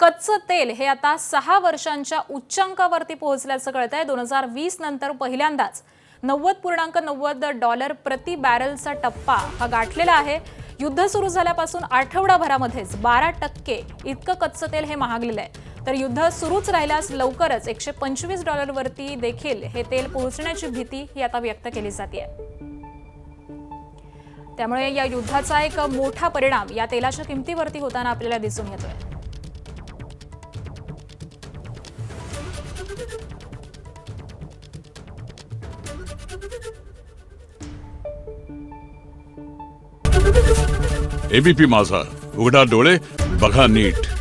कच्चं तेल हे आता 6 वर्षांच्या उच्चांकावरती पोहोचल्याचं कळतंय। 2020 नंतर पहिल्यांदाच $90.90 प्रति बॅरलचा टप्पा हा गाठलेला आहे। युद्ध सुरू झाल्यापासून आठवडाभरामध्येच 12% इतकं कच्चं तेल हे महागलेलं आहे। तर युद्ध सुरूच राहिल्यास लवकरच $125 वरती देखील हे तेल पोहोचण्याची भीती ही आता व्यक्त केली जाते। त्यामुळे या युद्धाचा एक मोठा परिणाम या तेलाच्या किमतीवरती होताना आपल्याला दिसून येतोय। एबीपी माझा, उघडा डोळे बघा नीट।